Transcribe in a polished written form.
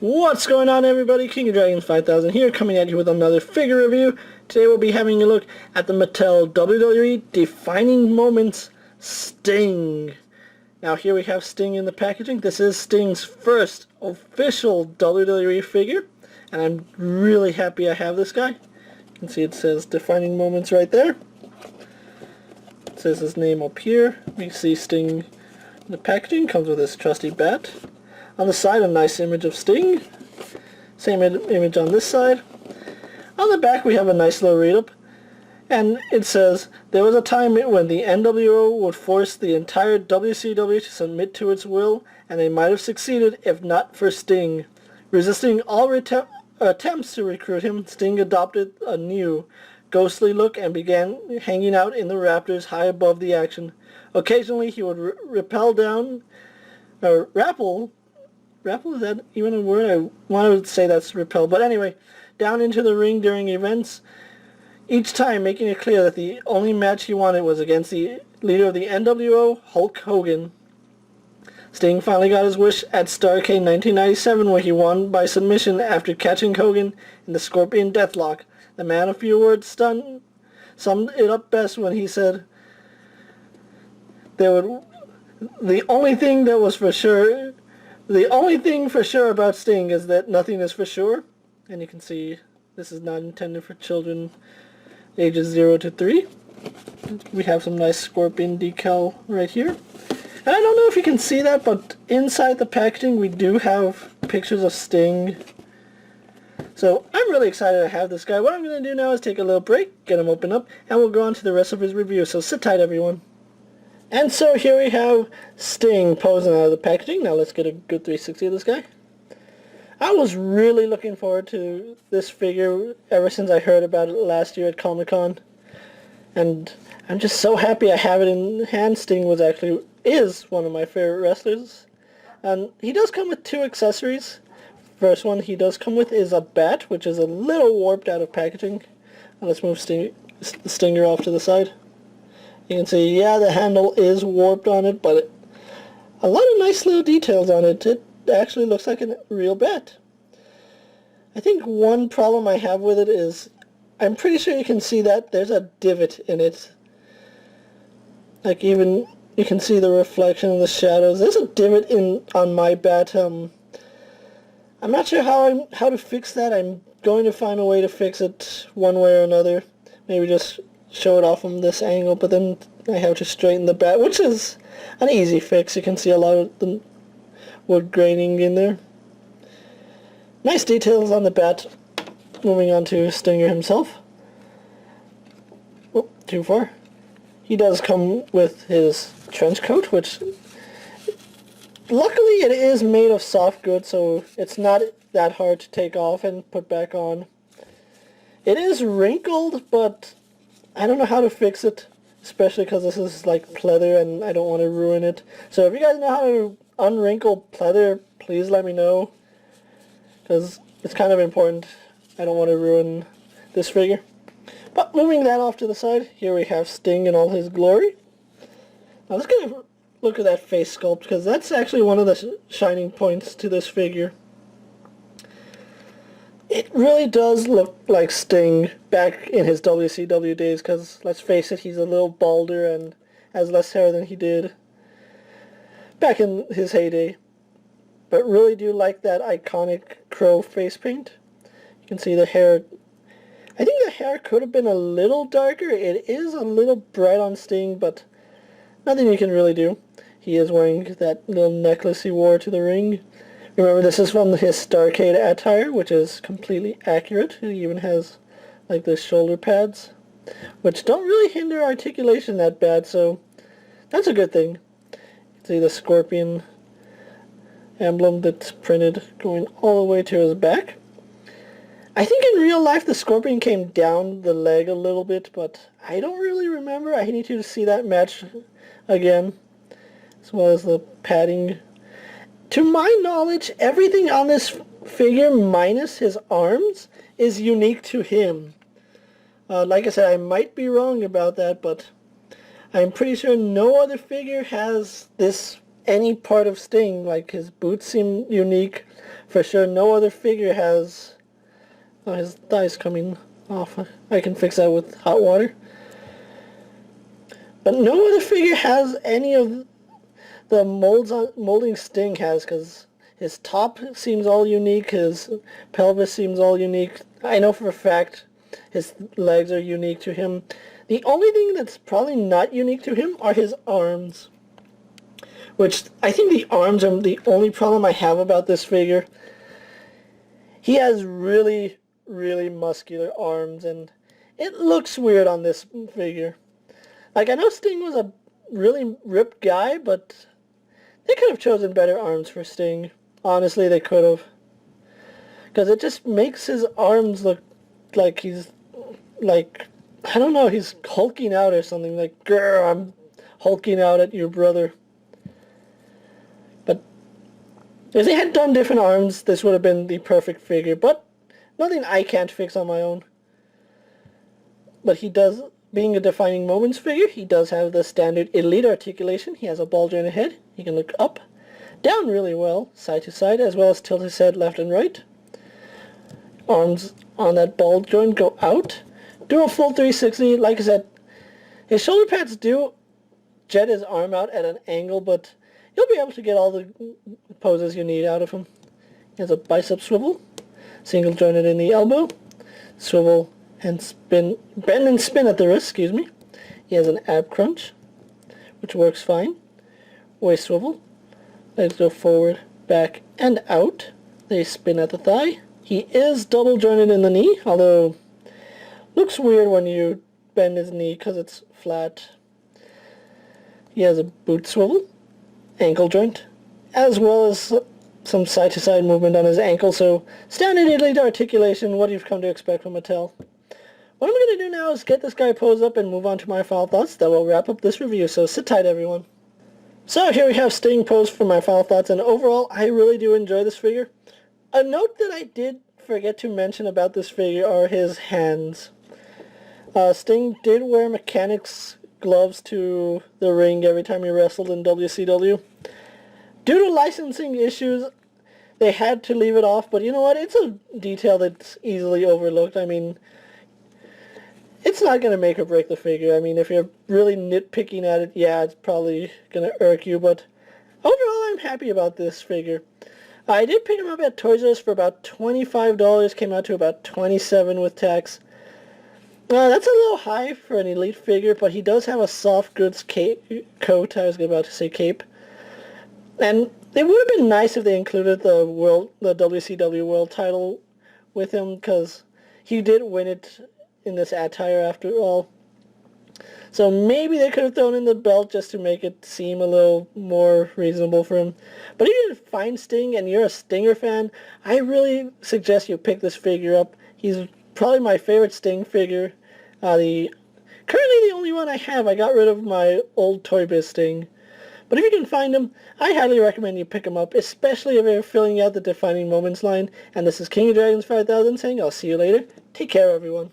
What's going on, everybody? King of Dragons 5000 here, coming at you with another figure review. Today we'll be having a look at the Mattel WWE Defining Moments Sting. Now here we have Sting in the packaging. This is Sting's first official WWE figure, and I'm really happy I have this guy. You can see it says Defining Moments right there. It says his name up here. We see Sting in the packaging. Comes with his trusty bat. On the side, a nice image of Sting. Same image on this side. On the back, we have a nice little read-up. And it says, there was a time when the NWO would force the entire WCW to submit to its will, and they might have succeeded if not for Sting. Resisting all attempts to recruit him, Sting adopted a new, ghostly look and began hanging out in the rafters high above the action. Occasionally, he would rappel, is that even a word? I want to say that's repel. But anyway, down into the ring during events, each time making it clear that the only match he wanted was against the leader of the NWO, Hulk Hogan. Sting finally got his wish at Starrcade 1997, where he won by submission after catching Hogan in the Scorpion Deathlock. The man of few words summed it up best when he said, the only thing for sure about Sting is that nothing is for sure. And you can see this is not intended for children ages 0 to 3. We have some nice Scorpion decal right here. And I don't know if you can see that, but inside the packaging we do have pictures of Sting. So I'm really excited to have this guy. What I'm going to do now is take a little break, get him opened up, and we'll go on to the rest of his review. So sit tight, everyone. And so here we have Sting posing out of the packaging. Now let's get a good 360 of this guy. I was really looking forward to this figure ever since I heard about it last year at Comic-Con. And I'm just so happy I have it in hand. Sting is one of my favorite wrestlers. And he does come with 2 accessories. First one he does come with is a bat, which is a little warped out of packaging. Now let's move the Stinger off to the side. You can see, yeah, the handle is warped on it, but a lot of nice little details on it. It actually looks like a real bat. I think one problem I have with it is, I'm pretty sure you can see that there's a divot in it. Like even, you can see the reflection of the shadows. There's a divot on my bat. I'm not sure how to fix that. I'm going to find a way to fix it one way or another. Maybe just show it off from this angle, but then I have to straighten the bat, which is an easy fix. You can see a lot of the wood graining in there. Nice details on the bat. Moving on to Stinger himself. Oh, too far. He does come with his trench coat, which luckily it is made of soft goods, so it's not that hard to take off and put back on. It is wrinkled, but I don't know how to fix it, especially because this is like pleather and I don't want to ruin it. So if you guys know how to unwrinkle pleather, please let me know, because it's kind of important. I don't want to ruin this figure. But moving that off to the side, here we have Sting in all his glory. Now let's get a look at that face sculpt, because that's actually one of the shining points to this figure. It really does look like Sting back in his WCW days, because let's face it, he's a little balder and has less hair than he did back in his heyday. But really do like that iconic crow face paint. You can see the hair. I think the hair could have been a little darker. It is a little bright on Sting, but nothing you can really do. He is wearing that little necklace he wore to the ring. Remember, this is from his Starrcade attire, which is completely accurate. He even has like the shoulder pads, which don't really hinder articulation that bad, so that's a good thing. You can see the Scorpion emblem that's printed going all the way to his back. I think in real life the Scorpion came down the leg a little bit, but I don't really remember. I need to see that match again, as well as the padding. To my knowledge, everything on this figure minus his arms is unique to him. Like I said, I might be wrong about that, but I'm pretty sure no other figure has this any part of Sting. Like, his boots seem unique. For sure, no other figure has... Oh, his thigh's coming off. I can fix that with hot water. But no other figure has any of the molding Sting has, because his top seems all unique, his pelvis seems all unique. I know for a fact his legs are unique to him. The only thing that's probably not unique to him are his arms, which I think the arms are the only problem I have about this figure. He has really, really muscular arms, and it looks weird on this figure. Like, I know Sting was a really ripped guy, but they could have chosen better arms for Sting. Honestly, they could have. Because it just makes his arms look like he's, like, I don't know, he's hulking out or something. Like, grr, I'm hulking out at your brother. But if they had done different arms, this would have been the perfect figure. But nothing I can't fix on my own. But he does, being a defining moments figure, he does have the standard elite articulation. He has a ball jointed head. He can look up, down really well, side to side, as well as tilt his head left and right. Arms on that ball joint go out. Do a full 360. Like I said, his shoulder pads do jet his arm out at an angle, but you'll be able to get all the poses you need out of him. He has a bicep swivel, single jointed in the elbow, swivel and spin, bend and spin at the wrist, excuse me. He has an ab crunch, which works fine. Waist swivel, legs go forward, back, and out. They spin at the thigh. He is double jointed in the knee, although looks weird when you bend his knee because it's flat. He has a boot swivel, ankle joint, as well as some side-to-side movement on his ankle, so standard elite articulation, what you've come to expect from Mattel. What I'm going to do now is get this guy posed up and move on to my final thoughts. That will wrap up this review, so sit tight, everyone. So here we have Sting posed for my final thoughts, and overall, I really do enjoy this figure. A note that I did forget to mention about this figure are his hands. Sting did wear mechanics gloves to the ring every time he wrestled in WCW. Due to licensing issues, they had to leave it off, but you know what? It's a detail that's easily overlooked. I mean, it's not going to make or break the figure. I mean, if you're really nitpicking at it, yeah, it's probably going to irk you, but overall, I'm happy about this figure. I did pick him up at Toys R Us for about $25, came out to about $27 with tax. That's a little high for an elite figure, but he does have a soft goods coat. I was about to say cape. And it would have been nice if they included the WCW World title with him, because he did win it in this attire after all. So maybe they could have thrown in the belt just to make it seem a little more reasonable for him. But if you find Sting and you're a Stinger fan, I really suggest you pick this figure up. He's probably my favorite Sting figure. Currently the only one I have. I got rid of my old Toy Biz Sting. But if you can find him, I highly recommend you pick him up, especially if you're filling out the Defining Moments line. And this is King of Dragons 5000 saying I'll see you later. Take care, everyone.